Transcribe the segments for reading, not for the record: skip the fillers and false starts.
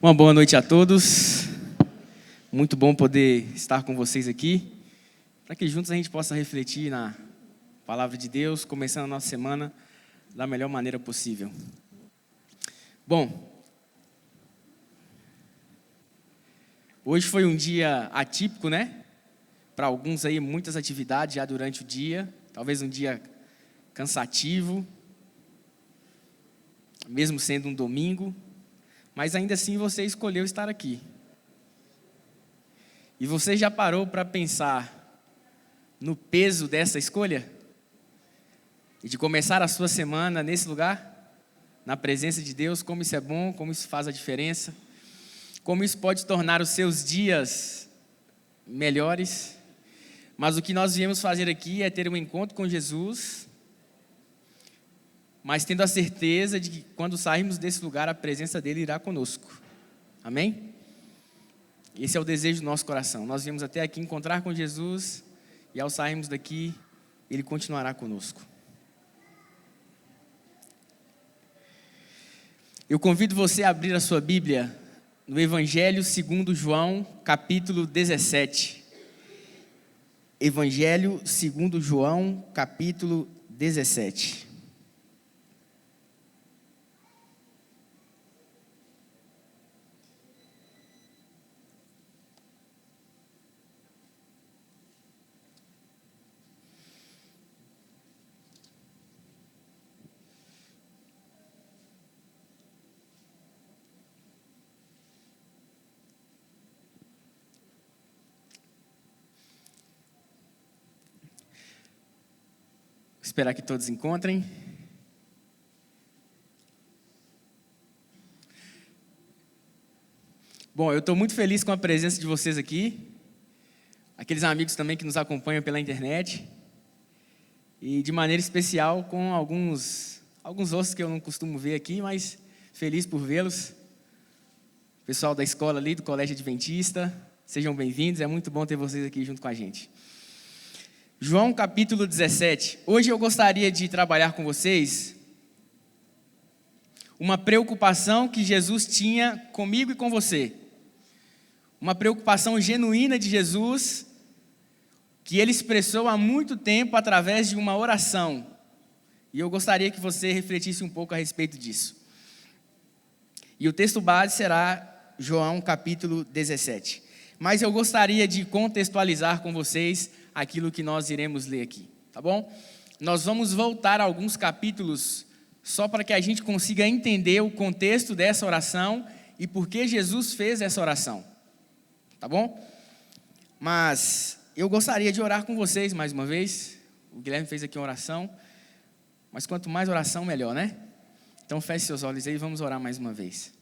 Uma boa noite a todos. Muito bom poder estar com vocês aqui, para que juntos a gente possa refletir na palavra de Deus, começando a nossa semana da melhor maneira possível. Bom, hoje foi um dia atípico, né? Para alguns aí, muitas atividades já durante o dia, talvez um dia cansativo, mesmo sendo um domingo, mas ainda assim você escolheu estar aqui. E você já parou para pensar no peso dessa escolha? E de começar a sua semana nesse lugar? Na presença de Deus, como isso é bom, como isso faz a diferença, como isso pode tornar os seus dias melhores. Mas o que nós viemos fazer aqui é ter um encontro com Jesus, mas tendo a certeza de que quando sairmos desse lugar, a presença dele irá conosco. Amém? Esse é o desejo do nosso coração. Nós viemos até aqui encontrar com Jesus e ao sairmos daqui, ele continuará conosco. Eu convido você a abrir a sua Bíblia no Evangelho segundo João, capítulo 17. Evangelho segundo João, capítulo 17. Esperar que todos encontrem. Bom, eu estou muito feliz com a presença de vocês aqui. Aqueles amigos também que nos acompanham pela internet. E de maneira especial com alguns outros que eu não costumo ver aqui, mas feliz por vê-los. Pessoal da escola ali, do Colégio Adventista, sejam bem-vindos. É muito bom ter vocês aqui junto com a gente. João capítulo 17. Hoje eu gostaria de trabalhar com vocês uma preocupação que Jesus tinha comigo e com você. Uma preocupação genuína de Jesus, que ele expressou há muito tempo através de uma oração. E eu gostaria que você refletisse um pouco a respeito disso. E o texto base será João capítulo 17. Mas eu gostaria de contextualizar com vocês aquilo que nós iremos ler aqui, tá bom? Nós vamos voltar a alguns capítulos só para que a gente consiga entender o contexto dessa oração e por que Jesus fez essa oração, tá bom? Mas eu gostaria de orar com vocês mais uma vez. O Guilherme fez aqui uma oração, mas quanto mais oração, melhor, né? Então feche seus olhos aí e vamos orar mais uma vez.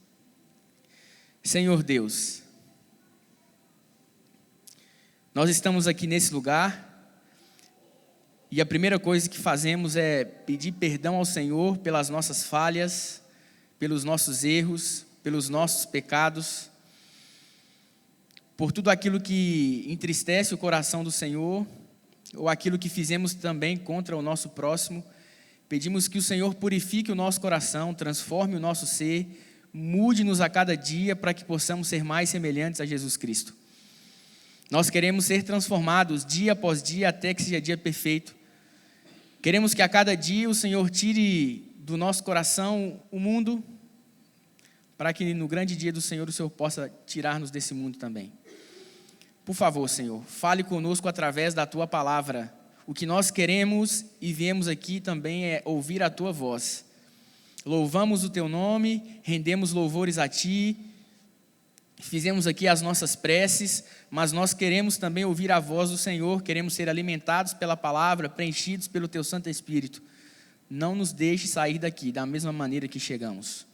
Senhor Deus, nós estamos aqui nesse lugar e a primeira coisa que fazemos é pedir perdão ao Senhor pelas nossas falhas, pelos nossos erros, pelos nossos pecados, por tudo aquilo que entristece o coração do Senhor ou aquilo que fizemos também contra o nosso próximo. Pedimos que o Senhor purifique o nosso coração, transforme o nosso ser, mude-nos a cada dia para que possamos ser mais semelhantes a Jesus Cristo. Nós queremos ser transformados dia após dia até que seja dia perfeito. Queremos que a cada dia o Senhor tire do nosso coração o mundo, para que no grande dia do Senhor o Senhor possa tirar-nos desse mundo também. Por favor, Senhor, fale conosco através da Tua palavra. O que nós queremos e viemos aqui também é ouvir a Tua voz. Louvamos o Teu nome, rendemos louvores a Ti, fizemos aqui as nossas preces, mas nós queremos também ouvir a voz do Senhor, queremos ser alimentados pela palavra, preenchidos pelo Teu Santo Espírito. Não nos deixe sair daqui da mesma maneira que chegamos.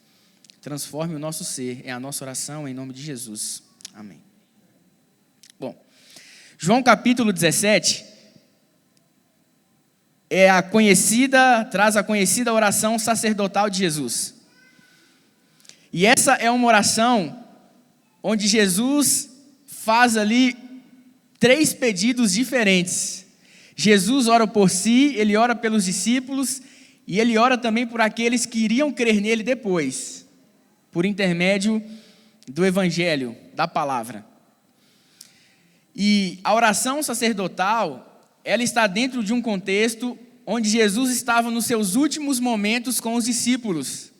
Transforme o nosso ser, é a nossa oração em nome de Jesus. Amém. Bom, João capítulo 17 traz a conhecida oração sacerdotal de Jesus. E essa é uma oração onde Jesus faz ali 3 pedidos diferentes. Jesus ora por si, ele ora pelos discípulos e ele ora também por aqueles que iriam crer nele depois, por intermédio do Evangelho, da palavra. E a oração sacerdotal, ela está dentro de um contexto onde Jesus estava nos seus últimos momentos com os discípulos.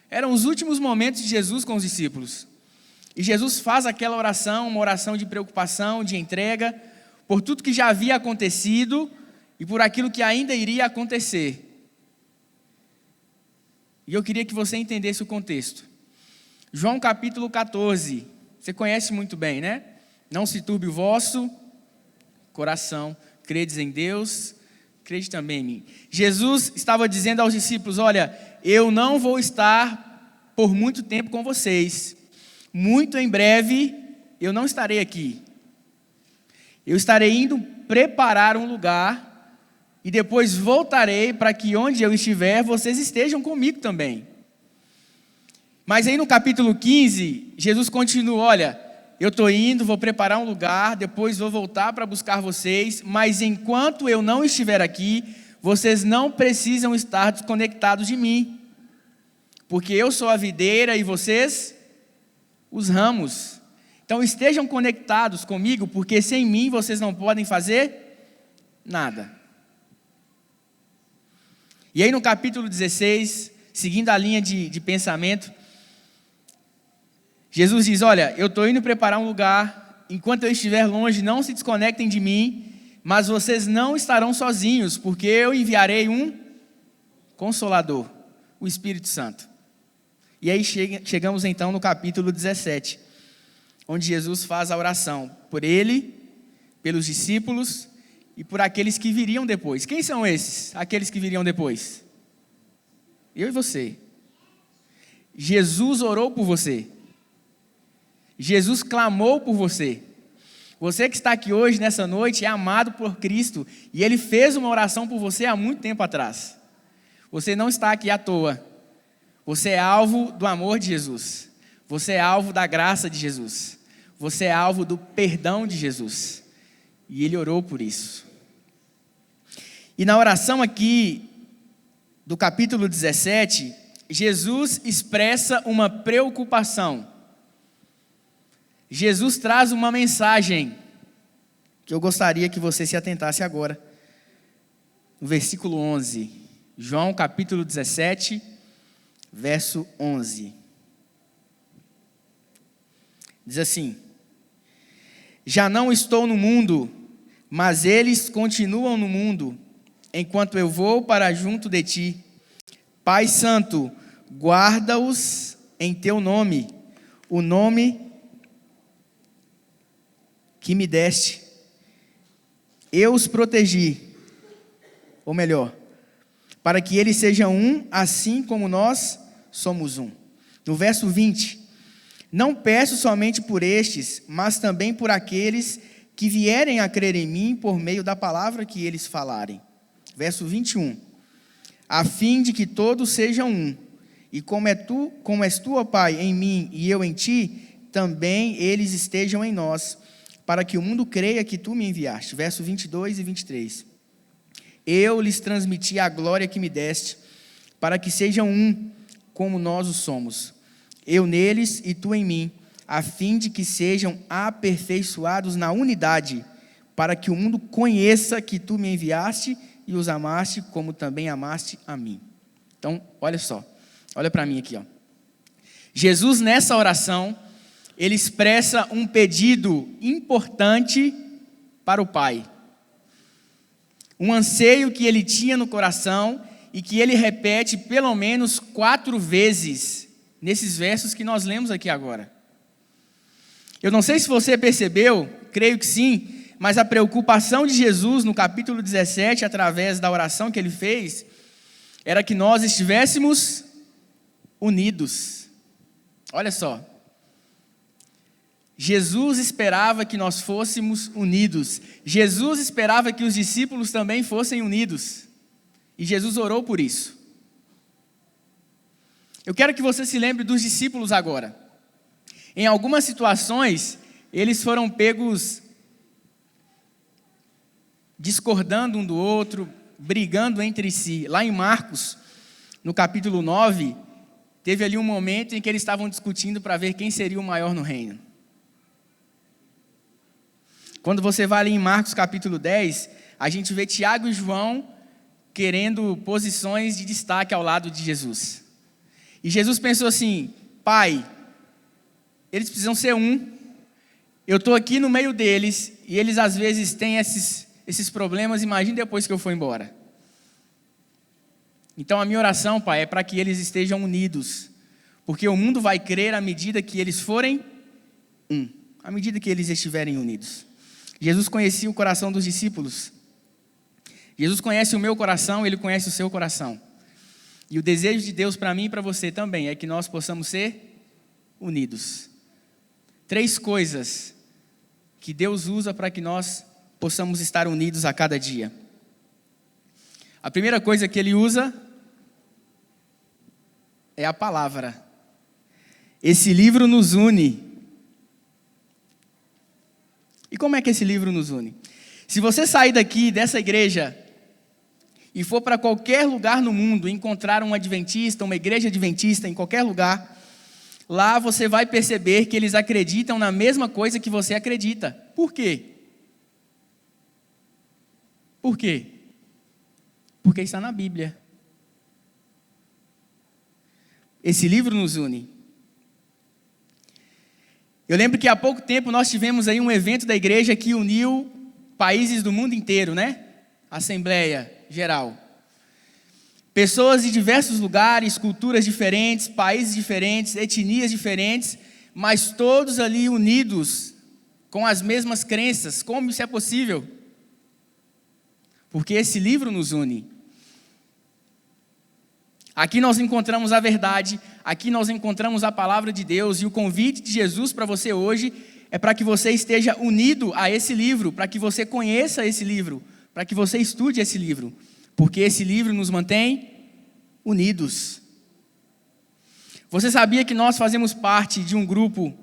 Eram os últimos momentos de Jesus com os discípulos. E Jesus faz aquela oração, uma oração de preocupação, de entrega, por tudo que já havia acontecido e por aquilo que ainda iria acontecer. E eu queria que você entendesse o contexto. João capítulo 14, você conhece muito bem, né? Não se turbe o vosso coração, credes em Deus, crede também em mim. Jesus estava dizendo aos discípulos, olha, eu não vou estar por muito tempo com vocês. Muito em breve eu não estarei aqui. Eu estarei indo preparar um lugar e depois voltarei para que onde eu estiver, vocês estejam comigo também. Mas aí no capítulo 15, Jesus continua, olha, eu estou indo, vou preparar um lugar, depois vou voltar para buscar vocês, mas enquanto eu não estiver aqui, vocês não precisam estar desconectados de mim, porque eu sou a videira e vocês os ramos. Então estejam conectados comigo, porque sem mim vocês não podem fazer nada. E aí no capítulo 16, seguindo a linha de pensamento, Jesus diz, olha, eu estou indo preparar um lugar, enquanto eu estiver longe, não se desconectem de mim, mas vocês não estarão sozinhos, porque eu enviarei um Consolador, o Espírito Santo. E aí chegamos então no capítulo 17, onde Jesus faz a oração por ele, pelos discípulos e por aqueles que viriam depois. Quem são esses, aqueles que viriam depois? Eu e você. Jesus orou por você. Jesus clamou por você. Você que está aqui hoje, nessa noite, é amado por Cristo e Ele fez uma oração por você há muito tempo atrás. Você não está aqui à toa. Você é alvo do amor de Jesus. Você é alvo da graça de Jesus. Você é alvo do perdão de Jesus. E Ele orou por isso. E na oração aqui, do capítulo 17, Jesus expressa uma preocupação. Jesus traz uma mensagem que eu gostaria que você se atentasse agora. No versículo 11. João capítulo 17, verso 11. Diz assim: já não estou no mundo, mas eles continuam no mundo, enquanto eu vou para junto de ti. Pai Santo, guarda-os em teu nome, o nome que me deste. Eu os protegi, ou melhor, para que eles sejam um, assim como nós somos um. No verso 20, não peço somente por estes, mas também por aqueles que vierem a crer em mim por meio da palavra que eles falarem. Verso 21, a fim de que todos sejam um, e como és tu, ó Pai, em mim e eu em ti, também eles estejam em nós, para que o mundo creia que tu me enviaste. Verso 22 e 23. Eu lhes transmiti a glória que me deste, para que sejam um, como nós o somos. Eu neles e tu em mim, a fim de que sejam aperfeiçoados na unidade, para que o mundo conheça que tu me enviaste e os amaste, como também amaste a mim. Então, olha só, olha para mim aqui, ó. Jesus, nessa oração, ele expressa um pedido importante para o Pai. Um anseio que ele tinha no coração e que ele repete pelo menos 4 vezes nesses versos que nós lemos aqui agora. Eu não sei se você percebeu, creio que sim, mas a preocupação de Jesus no capítulo 17, através da oração que ele fez, era que nós estivéssemos unidos. Olha só. Jesus esperava que nós fôssemos unidos. Jesus esperava que os discípulos também fossem unidos. E Jesus orou por isso. Eu quero que você se lembre dos discípulos agora. Em algumas situações, eles foram pegos discordando um do outro, brigando entre si. Lá em Marcos, no capítulo 9, teve ali um momento em que eles estavam discutindo para ver quem seria o maior no reino. Quando você vai ali em Marcos capítulo 10, a gente vê Tiago e João querendo posições de destaque ao lado de Jesus. E Jesus pensou assim: Pai, eles precisam ser um. Eu estou aqui no meio deles e eles às vezes têm esses problemas. Imagine depois que eu for embora. Então a minha oração, Pai, é para que eles estejam unidos. Porque o mundo vai crer à medida que eles forem um. À medida que eles estiverem unidos. Jesus conhecia o coração dos discípulos. Jesus conhece o meu coração, Ele conhece o seu coração. E o desejo de Deus para mim e para você também é que nós possamos ser unidos. 3 coisas que Deus usa para que nós possamos estar unidos a cada dia. A primeira coisa que Ele usa é a palavra. Esse livro nos une. E como é que esse livro nos une? Se você sair daqui, dessa igreja, e for para qualquer lugar no mundo, encontrar um adventista, uma igreja adventista, em qualquer lugar, lá você vai perceber que eles acreditam na mesma coisa que você acredita. Por quê? Por quê? Porque está na Bíblia. Esse livro nos une. Eu lembro que há pouco tempo nós tivemos aí um evento da igreja que uniu países do mundo inteiro, né? Assembleia Geral. Pessoas de diversos lugares, culturas diferentes, países diferentes, etnias diferentes, mas todos ali unidos com as mesmas crenças. Como isso é possível? Porque esse livro nos une. Aqui nós encontramos a verdade, aqui nós encontramos a palavra de Deus, e o convite de Jesus para você hoje é para que você esteja unido a esse livro, para que você conheça esse livro, para que você estude esse livro, porque esse livro nos mantém unidos. Você sabia que nós fazemos parte de um grupo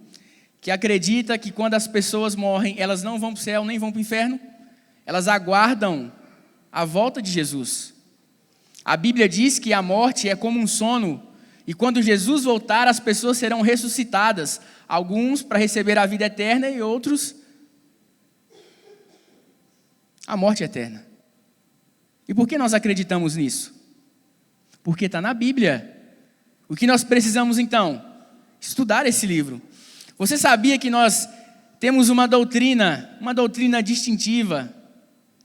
que acredita que quando as pessoas morrem, elas não vão para o céu nem vão para o inferno? Elas aguardam a volta de Jesus. A Bíblia diz que a morte é como um sono, e quando Jesus voltar, as pessoas serão ressuscitadas, alguns para receber a vida eterna e outros a morte eterna. E por que nós acreditamos nisso? Porque está na Bíblia. O que nós precisamos então? Estudar esse livro. Você sabia que nós temos uma doutrina distintiva,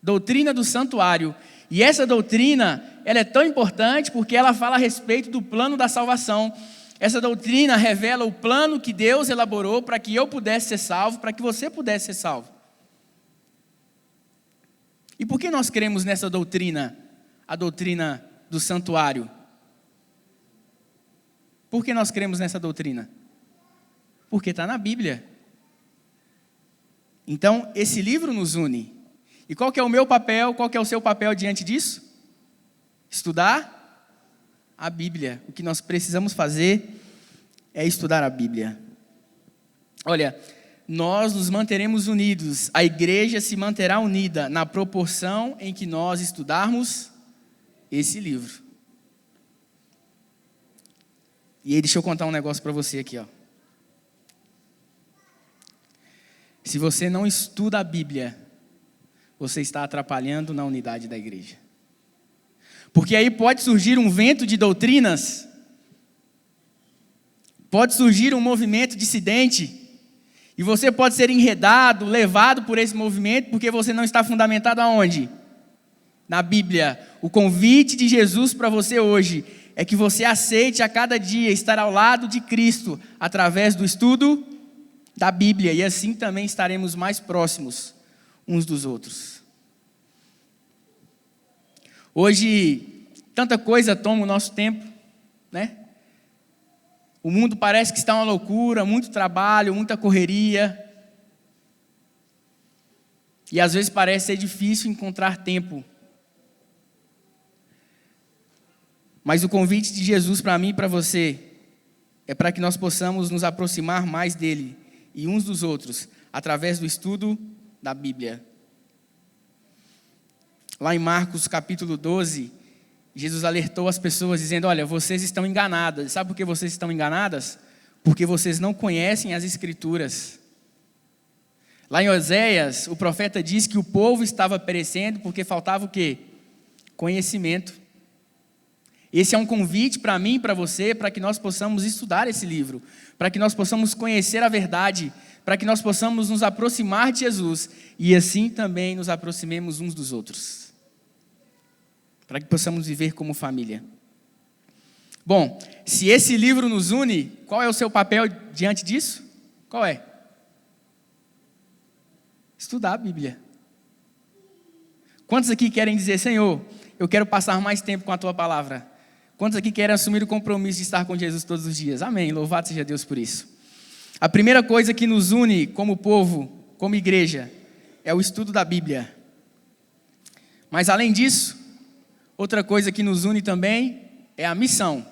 doutrina do santuário, e essa doutrina, ela é tão importante porque ela fala a respeito do plano da salvação. Essa doutrina revela o plano que Deus elaborou para que eu pudesse ser salvo, para que você pudesse ser salvo. E por que nós cremos nessa doutrina, a doutrina do santuário? Por que nós cremos nessa doutrina? Porque está na Bíblia. Então, esse livro nos une. E qual que é o meu papel, qual que é o seu papel diante disso? Estudar a Bíblia. O que nós precisamos fazer é estudar a Bíblia. Olha, nós nos manteremos unidos, a igreja se manterá unida na proporção em que nós estudarmos esse livro. E aí, deixa eu contar um negócio para você aqui, ó. Se você não estuda a Bíblia, você está atrapalhando na unidade da igreja. Porque aí pode surgir um vento de doutrinas, pode surgir um movimento dissidente, e você pode ser enredado, levado por esse movimento, porque você não está fundamentado aonde? Na Bíblia. O convite de Jesus para você hoje é que você aceite a cada dia estar ao lado de Cristo, através do estudo da Bíblia, e assim também estaremos mais próximos uns dos outros. Hoje, tanta coisa toma o nosso tempo, né? O mundo parece que está uma loucura, muito trabalho, muita correria. E às vezes parece ser difícil encontrar tempo. Mas o convite de Jesus para mim e para você é para que nós possamos nos aproximar mais dele e uns dos outros, através do estudo da Bíblia. Lá em Marcos capítulo 12, Jesus alertou as pessoas dizendo: olha, vocês estão enganadas. Sabe por que vocês estão enganadas? Porque vocês não conhecem as Escrituras. Lá em Oséias, o profeta diz que o povo estava perecendo porque faltava o quê? Conhecimento. Esse é um convite para mim e para você, para que nós possamos estudar esse livro, para que nós possamos conhecer a verdade, para que nós possamos nos aproximar de Jesus e assim também nos aproximemos uns dos outros, para que possamos viver como família. Bom, se esse livro nos une, qual é o seu papel diante disso? Qual é? Estudar a Bíblia. Quantos aqui querem dizer: Senhor, eu quero passar mais tempo com a Tua palavra? Quantos aqui querem assumir o compromisso de estar com Jesus todos os dias? Amém, louvado seja Deus por isso. A primeira coisa que nos une como povo, como igreja, é o estudo da Bíblia. Mas além disso, outra coisa que nos une também é a missão.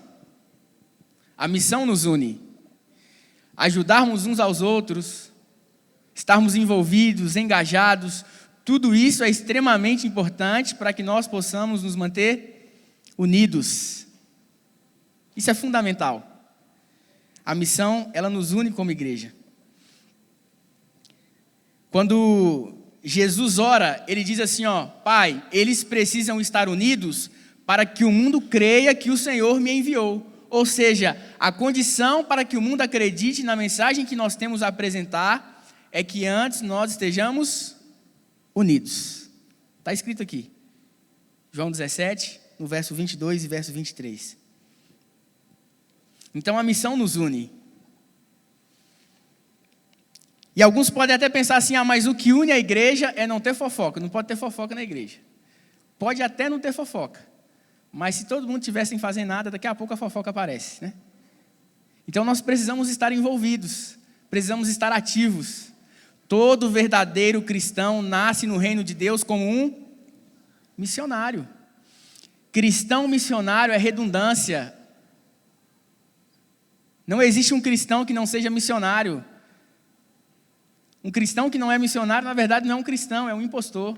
A missão nos une. Ajudarmos uns aos outros, estarmos envolvidos, engajados, tudo isso é extremamente importante para que nós possamos nos manter unidos. Isso é fundamental. A missão, ela nos une como igreja. Quando Jesus ora, ele diz assim, Pai, eles precisam estar unidos para que o mundo creia que o Senhor me enviou. Ou seja, a condição para que o mundo acredite na mensagem que nós temos a apresentar é que antes nós estejamos unidos. Está escrito aqui, João 17, no verso 22 e verso 23. Então a missão nos une. E alguns podem até pensar assim, mas o que une a igreja é não ter fofoca. Não pode ter fofoca na igreja. Pode até não ter fofoca. Mas se todo mundo estivesse sem fazer nada, daqui a pouco a fofoca aparece, né? Então nós precisamos estar envolvidos. Precisamos estar ativos. Todo verdadeiro cristão nasce no reino de Deus como um missionário. Cristão missionário é redundância. Não existe um cristão que não seja missionário. Um cristão que não é missionário, na verdade, não é um cristão, é um impostor.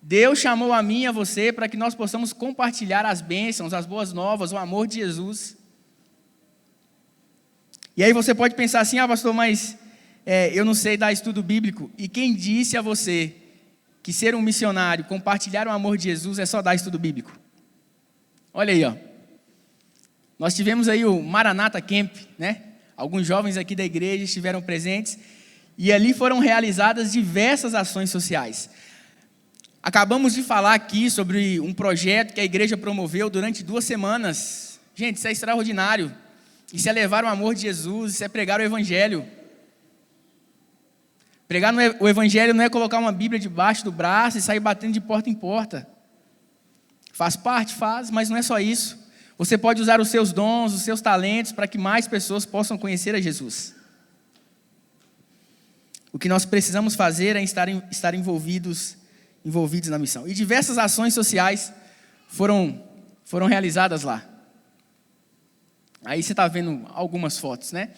Deus chamou a mim e a você para que nós possamos compartilhar as bênçãos, as boas novas, o amor de Jesus. E aí você pode pensar assim, pastor, mas eu não sei dar estudo bíblico. E quem disse a você que ser um missionário, compartilhar o amor de Jesus é só dar estudo bíblico? Olha aí, Nós tivemos aí o Maranata Camp, né? Alguns jovens aqui da igreja estiveram presentes e ali foram realizadas diversas ações sociais. Acabamos de falar aqui sobre um projeto que a igreja promoveu durante 2 semanas. Gente, isso é extraordinário. Isso é levar o amor de Jesus, isso é pregar o evangelho. Pregar o evangelho não é colocar uma Bíblia debaixo do braço e sair batendo de porta em porta. Faz parte, mas não é só isso. Você pode usar os seus dons, os seus talentos para que mais pessoas possam conhecer a Jesus. O que nós precisamos fazer é estar envolvidos na missão. E diversas ações sociais foram realizadas lá. Aí você está vendo algumas fotos, né?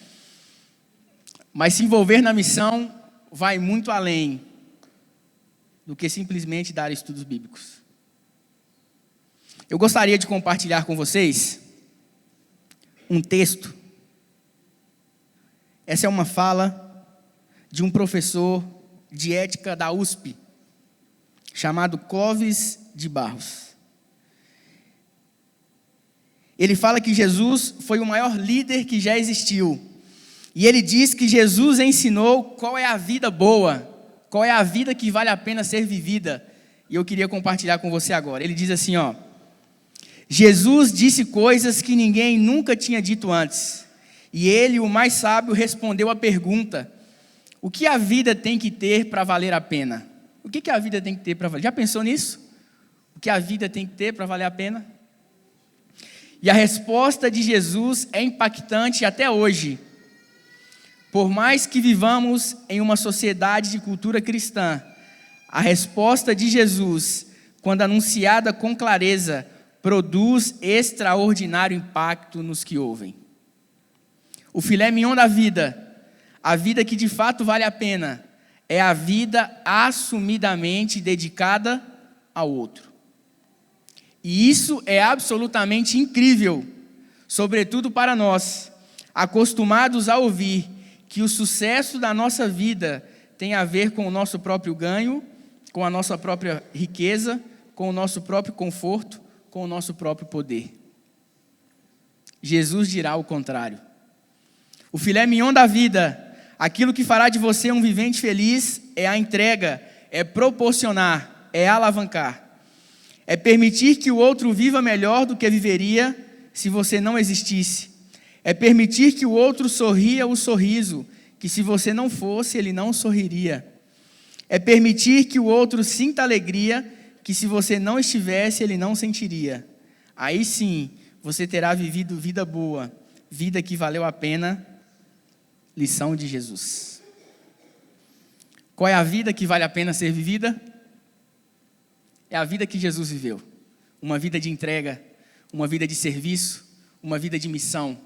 Mas se envolver na missão vai muito além do que simplesmente dar estudos bíblicos. Eu gostaria de compartilhar com vocês um texto. Essa é uma fala de um professor de ética da USP, chamado Clóvis de Barros. Ele fala que Jesus foi o maior líder que já existiu. E ele diz que Jesus ensinou qual é a vida boa, qual é a vida que vale a pena ser vivida. E eu queria compartilhar com você agora. Ele diz assim, Jesus disse coisas que ninguém nunca tinha dito antes. E ele, o mais sábio, respondeu a pergunta: o que a vida tem que ter para valer a pena? O que a vida tem que ter para valer? Já pensou nisso? O que a vida tem que ter para valer a pena? E a resposta de Jesus é impactante até hoje. Por mais que vivamos em uma sociedade de cultura cristã, a resposta de Jesus, quando anunciada com clareza, produz extraordinário impacto nos que ouvem. O filé mignon da vida, a vida que de fato vale a pena, é a vida assumidamente dedicada ao outro. E isso é absolutamente incrível, sobretudo para nós, acostumados a ouvir que o sucesso da nossa vida tem a ver com o nosso próprio ganho, com a nossa própria riqueza, com o nosso próprio conforto, com o nosso próprio poder. Jesus dirá o contrário. O filé mignon da vida, aquilo que fará de você um vivente feliz, é a entrega, é proporcionar, é alavancar. É permitir que o outro viva melhor do que viveria se você não existisse. É permitir que o outro sorria o sorriso, que se você não fosse, ele não sorriria. É permitir que o outro sinta alegria, que se você não estivesse, ele não sentiria. Aí sim, você terá vivido vida boa, vida que valeu a pena. Lição de Jesus. Qual é a vida que vale a pena ser vivida? É a vida que Jesus viveu. Uma vida de entrega, uma vida de serviço, uma vida de missão.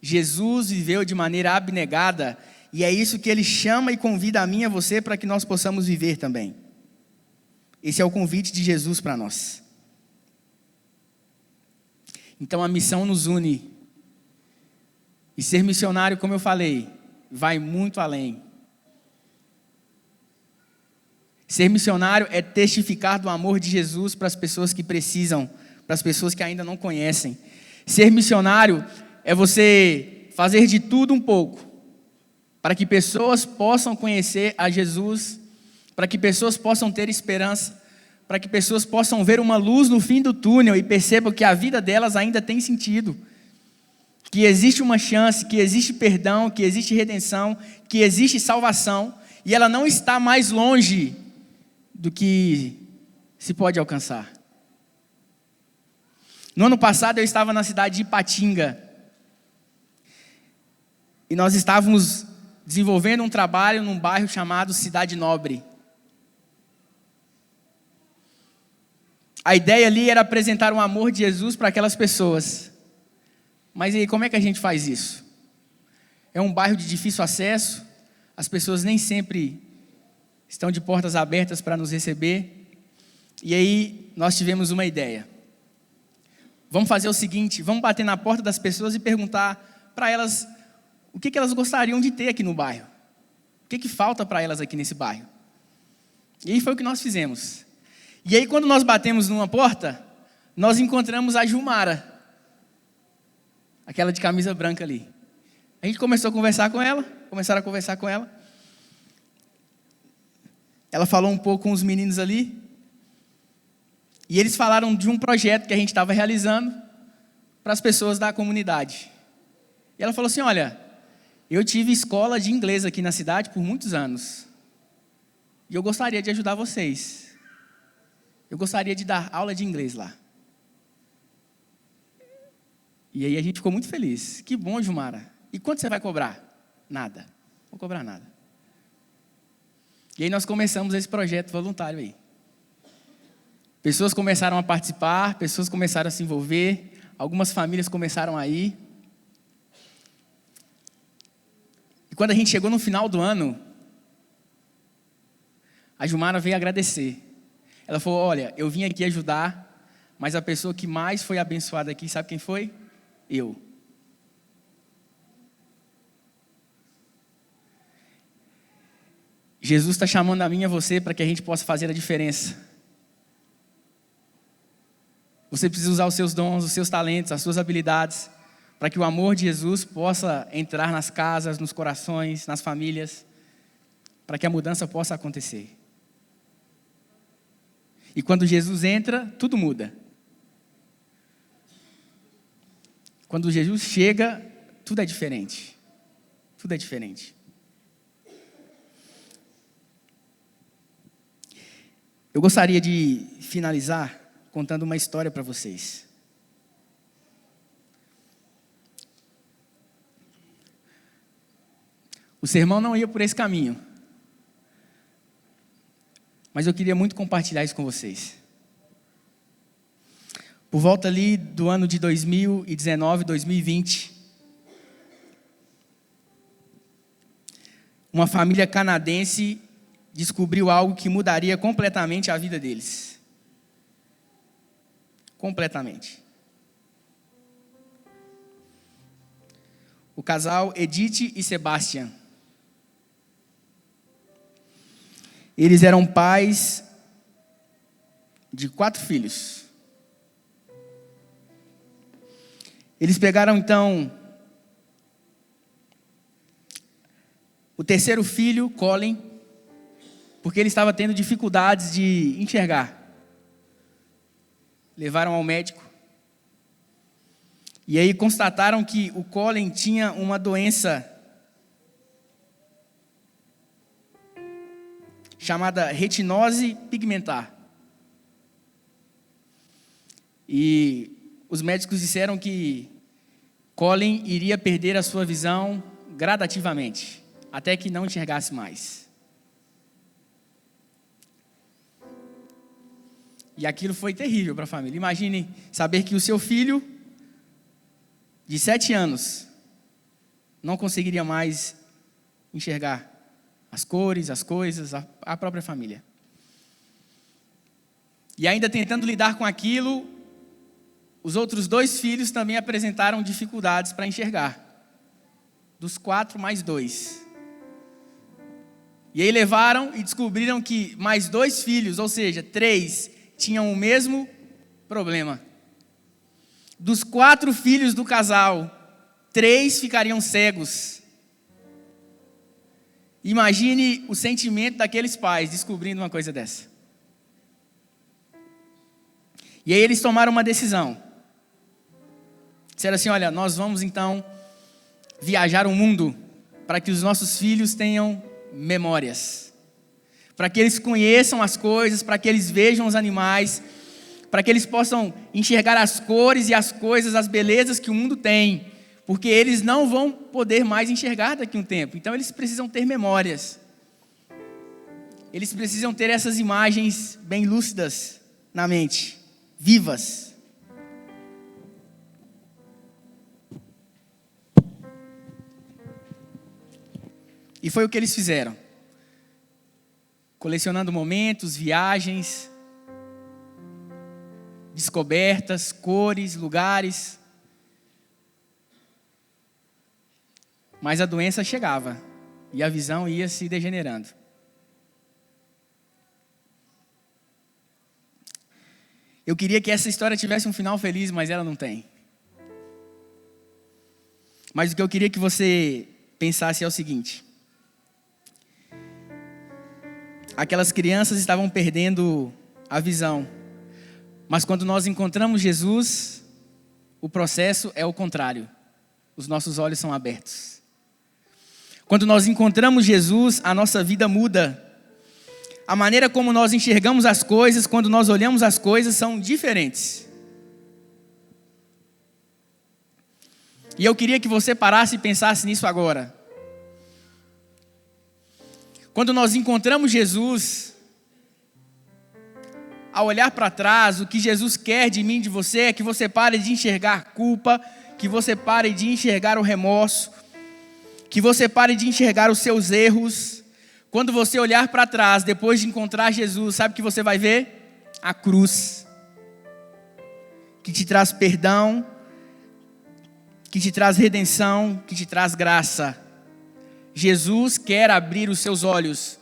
Jesus viveu de maneira abnegada, e é isso que ele chama e convida a mim e a você para que nós possamos viver também. Esse é o convite de Jesus para nós. Então a missão nos une. E ser missionário, como eu falei, vai muito além. Ser missionário é testificar do amor de Jesus para as pessoas que precisam, para as pessoas que ainda não conhecem. Ser missionário é você fazer de tudo um pouco, para que pessoas possam conhecer a Jesus, para que pessoas possam ter esperança, para que pessoas possam ver uma luz no fim do túnel e percebam que a vida delas ainda tem sentido, que existe uma chance, que existe perdão, que existe redenção, que existe salvação, e ela não está mais longe do que se pode alcançar. No ano passado eu estava na cidade de Ipatinga, e nós estávamos desenvolvendo um trabalho num bairro chamado Cidade Nobre. A ideia ali era apresentar o amor de Jesus para aquelas pessoas. Mas e aí, como é que a gente faz isso? É um bairro de difícil acesso, as pessoas nem sempre estão de portas abertas para nos receber. E aí nós tivemos uma ideia. Vamos fazer o seguinte, vamos bater na porta das pessoas e perguntar para elas o que elas gostariam de ter aqui no bairro. O que falta para elas aqui nesse bairro. E aí foi o que nós fizemos. E aí quando nós batemos numa porta, nós encontramos a Gilmara, aquela de camisa branca ali. A gente começou a conversar com ela, Ela falou um pouco com os meninos ali, e eles falaram de um projeto que a gente estava realizando para as pessoas da comunidade. E ela falou assim, olha, eu tive escola de inglês aqui na cidade por muitos anos, e eu gostaria de ajudar vocês. Eu gostaria de dar aula de inglês lá. E aí a gente ficou muito feliz. Que bom, Gilmara. E quanto você vai cobrar? Nada. Não vou cobrar nada. E aí nós começamos esse projeto voluntário aí. Pessoas começaram a participar, pessoas começaram a se envolver, algumas famílias começaram a ir. E quando a gente chegou no final do ano, a Gilmara veio agradecer. Ela falou, olha, eu vim aqui ajudar, mas a pessoa que mais foi abençoada aqui, sabe quem foi? Eu. Jesus está chamando a mim e a você para que a gente possa fazer a diferença. Você precisa usar os seus dons, os seus talentos, as suas habilidades, para que o amor de Jesus possa entrar nas casas, nos corações, nas famílias, para que a mudança possa acontecer. E quando Jesus entra, tudo muda. Quando Jesus chega, tudo é diferente. Tudo é diferente. Eu gostaria de finalizar contando uma história para vocês. O sermão não ia por esse caminho, mas eu queria muito compartilhar isso com vocês. Por volta ali do ano de 2019, 2020, uma família canadense descobriu algo que mudaria completamente a vida deles. completamente. O casal Edith e Sebastian. Eles eram pais de 4 filhos. Eles pegaram então o terceiro filho, Colin, porque ele estava tendo dificuldades de enxergar. Levaram ao médico. E aí constataram que o Colin tinha uma doença chamada retinose pigmentar. E os médicos disseram que Colin iria perder a sua visão gradativamente, até que não enxergasse mais. E aquilo foi terrível para a família. Imagine saber que o seu filho, de 7 anos, não conseguiria mais enxergar as cores, as coisas, a própria família. E ainda tentando lidar com aquilo, os outros 2 filhos também apresentaram dificuldades para enxergar. Dos 4, mais 2. E aí levaram e descobriram que mais 2 filhos, ou seja, 3, tinham o mesmo problema. Dos 4 filhos do casal, 3 ficariam cegos. Imagine o sentimento daqueles pais descobrindo uma coisa dessa. E aí eles tomaram uma decisão. Disseram assim, olha, nós vamos então viajar o mundo para que os nossos filhos tenham memórias. Para que eles conheçam as coisas, para que eles vejam os animais, para que eles possam enxergar as cores e as coisas, as belezas que o mundo tem, porque eles não vão poder mais enxergar daqui a um tempo. Então eles precisam ter memórias. Eles precisam ter essas imagens bem lúcidas na mente, vivas. E foi o que eles fizeram. Colecionando momentos, viagens, descobertas, cores, lugares. Mas a doença chegava e a visão ia se degenerando. Eu queria que essa história tivesse um final feliz, mas ela não tem. Mas o que eu queria que você pensasse é o seguinte: aquelas crianças estavam perdendo a visão, mas quando nós encontramos Jesus, o processo é o contrário. Os nossos olhos são abertos. Quando nós encontramos Jesus, a nossa vida muda. A maneira como nós enxergamos as coisas, quando nós olhamos as coisas, são diferentes. E eu queria que você parasse e pensasse nisso agora. Quando nós encontramos Jesus, ao olhar para trás, o que Jesus quer de mim, de você, é que você pare de enxergar culpa, que você pare de enxergar o remorso, que você pare de enxergar os seus erros. Quando você olhar para trás, depois de encontrar Jesus, sabe o que você vai ver? A cruz, que te traz perdão, que te traz redenção, que te traz graça. Jesus quer abrir os seus olhos.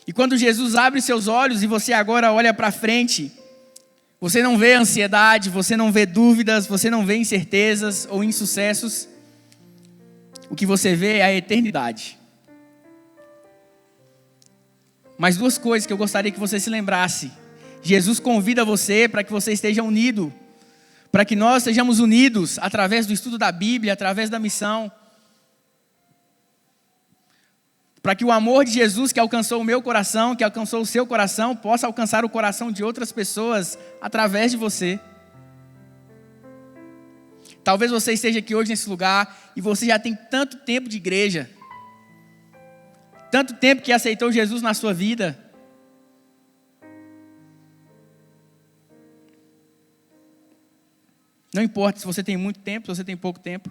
E quando Jesus abre seus olhos e você agora olha para frente, você não vê ansiedade, você não vê dúvidas, você não vê incertezas ou insucessos. O que você vê é a eternidade. Mas 2 coisas que eu gostaria que você se lembrasse. Jesus convida você para que você esteja unido, para que nós estejamos unidos através do estudo da Bíblia, através da missão. Para que o amor de Jesus que alcançou o meu coração, que alcançou o seu coração, possa alcançar o coração de outras pessoas através de você. Talvez você esteja aqui hoje nesse lugar e você já tem tanto tempo de igreja, tanto tempo que aceitou Jesus na sua vida. Não importa se você tem muito tempo, se você tem pouco tempo.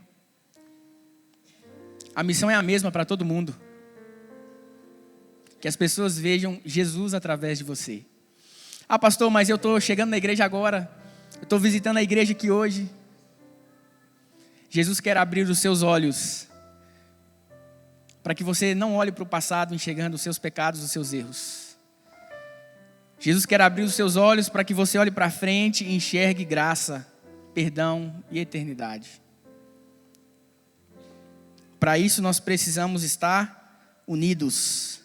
A missão é a mesma para todo mundo. Que as pessoas vejam Jesus através de você. Ah, pastor, mas eu estou chegando na igreja agora. Eu estou visitando a igreja aqui hoje. Jesus quer abrir os seus olhos para que você não olhe para o passado enxergando os seus pecados, os seus erros. Jesus quer abrir os seus olhos para que você olhe para frente e enxergue graça, perdão e eternidade. Para isso nós precisamos estar unidos,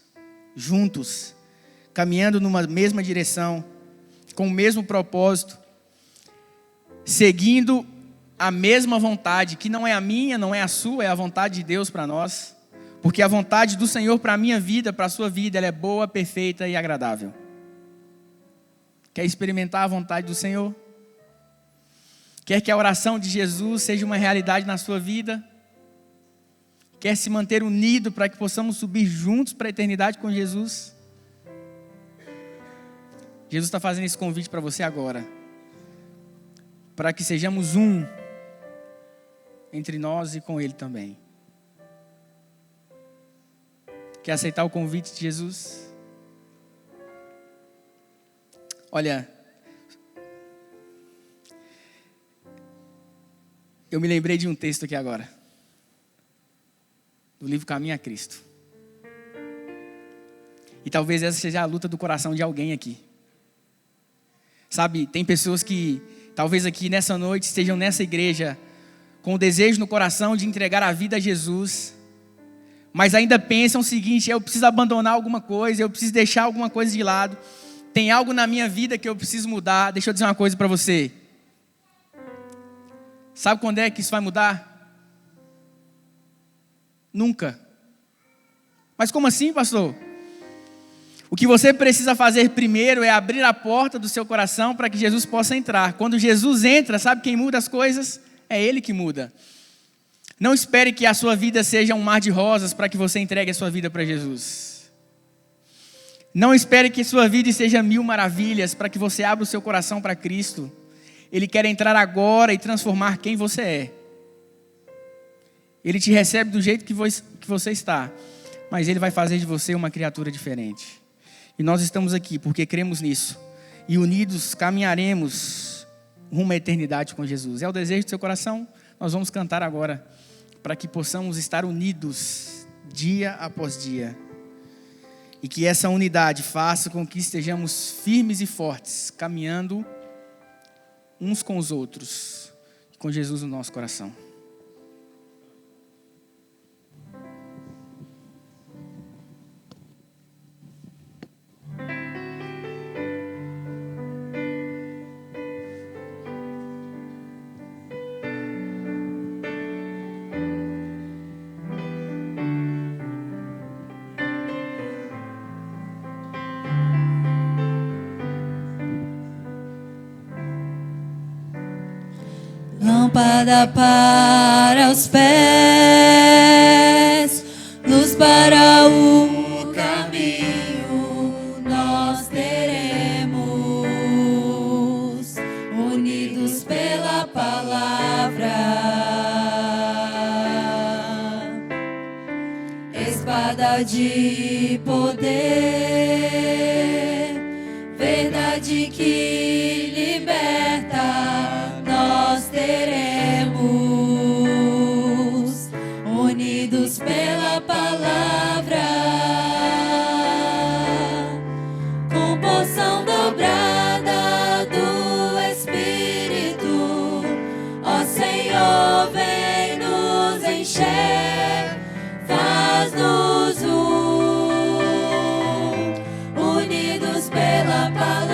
juntos, caminhando numa mesma direção, com o mesmo propósito, seguindo a mesma vontade, que não é a minha, não é a sua, é a vontade de Deus para nós. Porque a vontade do Senhor para a minha vida, para a sua vida, ela é boa, perfeita e agradável. Quer experimentar a vontade do Senhor? Quer que a oração de Jesus seja uma realidade na sua vida? Quer se manter unido para que possamos subir juntos para a eternidade com Jesus? Jesus está fazendo esse convite para você agora. Para que sejamos um entre nós e com Ele também. Quer aceitar o convite de Jesus? Olha, eu me lembrei de um texto aqui agora, do livro Caminho a Cristo. E talvez essa seja a luta do coração de alguém aqui. Sabe, tem pessoas que talvez aqui nessa noite estejam nessa igreja com o desejo no coração de entregar a vida a Jesus, mas ainda pensam o seguinte: eu preciso abandonar alguma coisa, eu preciso deixar alguma coisa de lado, tem algo na minha vida que eu preciso mudar. Deixa eu dizer uma coisa para você. Sabe quando é que isso vai mudar? Nunca. Mas como assim, pastor? O que você precisa fazer primeiro é abrir a porta do seu coração para que Jesus possa entrar. Quando Jesus entra, sabe quem muda as coisas? É Ele que muda. Não espere que a sua vida seja um mar de rosas para que você entregue a sua vida para Jesus. Não espere que sua vida seja mil maravilhas para que você abra o seu coração para Cristo. Ele quer entrar agora e transformar quem você é. Ele te recebe do jeito que você está, mas Ele vai fazer de você uma criatura diferente. E nós estamos aqui porque cremos nisso. E unidos caminharemos rumo à eternidade com Jesus. É o desejo do seu coração? Nós vamos cantar agora, para que possamos estar unidos dia após dia. E que essa unidade faça com que estejamos firmes e fortes, caminhando uns com os outros, com Jesus no nosso coração. Lâmpada para os pés, luz para o caminho, nós teremos, unidos pela palavra, espada de poder, verdade que liberta. Nós teremos, unidos pela palavra, com porção dobrada do Espírito. Ó Senhor, vem nos encher, faz-nos unidos pela palavra.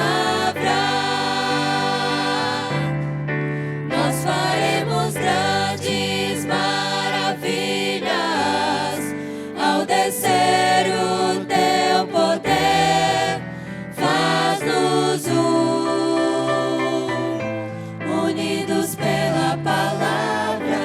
Faremos grandes maravilhas ao descer o teu poder. Faz-nos unidos pela palavra.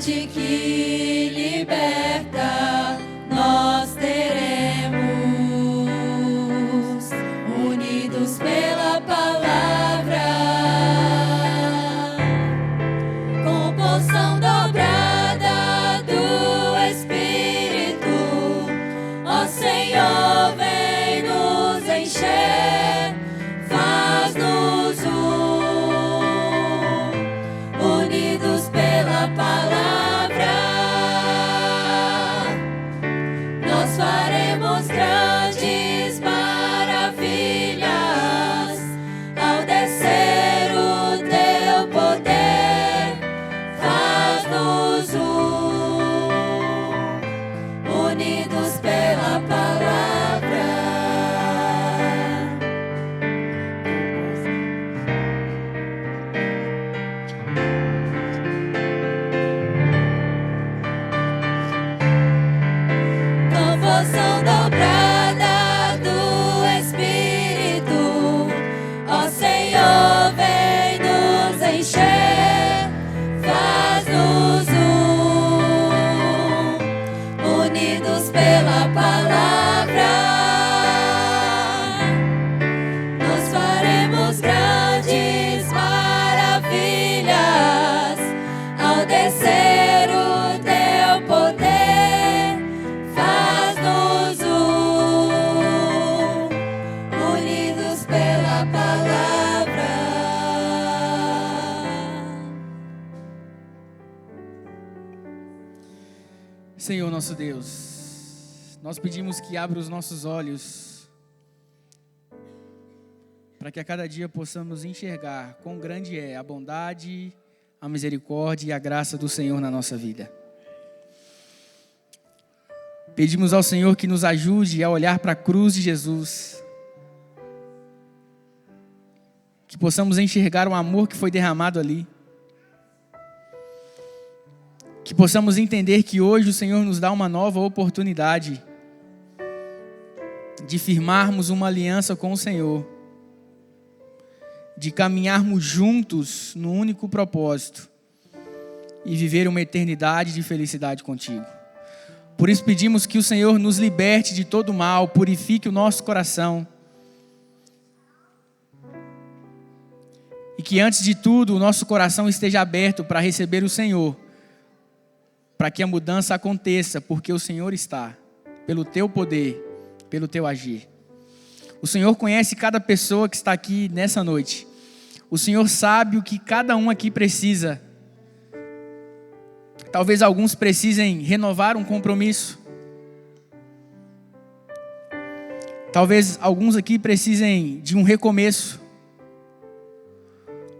verdade que liberta, nós teremos, unidos pela palavra, com porção dobrada do Espírito. Ó Senhor, vem nos encher, faz-nos unidos pela palavra. Nós faremos grandes maravilhas ao descer o teu poder. Faz-nos unidos pela palavra. Com porção dobrada do Espírito, ó Senhor, vem nos encher, faz-nos unidos pela palavra. Nós faremos grandes maravilhas ao descer o teu poder. Faz-nos unidos pela palavra. Senhor nosso Deus, nós pedimos que abra os nossos olhos para que a cada dia possamos enxergar quão grande é a bondade, a misericórdia e a graça do Senhor na nossa vida. Pedimos ao Senhor que nos ajude a olhar para a cruz de Jesus, que possamos enxergar o amor que foi derramado ali, que possamos entender que hoje o Senhor nos dá uma nova oportunidade de firmarmos uma aliança com o Senhor, de caminharmos juntos no único propósito e viver uma eternidade de felicidade contigo. Por isso pedimos que o Senhor nos liberte de todo mal, purifique o nosso coração e que antes de tudo o nosso coração esteja aberto para receber o Senhor, para que a mudança aconteça, porque o Senhor está, pelo teu poder, pelo teu agir. O Senhor conhece cada pessoa que está aqui nessa noite. O Senhor sabe o que cada um aqui precisa. Talvez alguns precisem renovar um compromisso. Talvez alguns aqui precisem de um recomeço.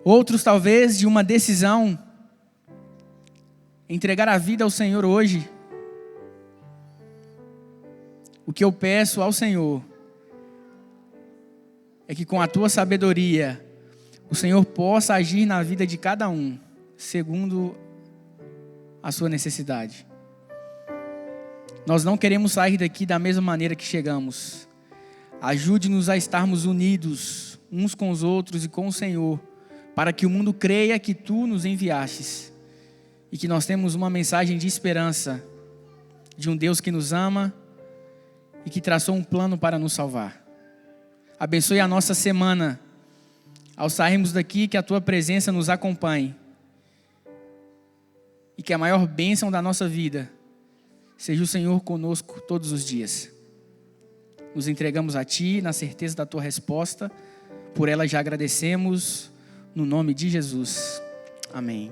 Outros talvez de uma decisão. Entregar a vida ao Senhor hoje. O que eu peço ao Senhor é que com a tua sabedoria o Senhor possa agir na vida de cada um, segundo a sua necessidade. Nós não queremos sair daqui da mesma maneira que chegamos. Ajude-nos a estarmos unidos uns com os outros e com o Senhor, para que o mundo creia que tu nos enviastes e que nós temos uma mensagem de esperança de um Deus que nos ama e que traçou um plano para nos salvar. Abençoe a nossa semana. Ao sairmos daqui, que a tua presença nos acompanhe e que a maior bênção da nossa vida seja o Senhor conosco todos os dias. Nos entregamos a ti na certeza da tua resposta. Por ela já agradecemos, no nome de Jesus. Amém.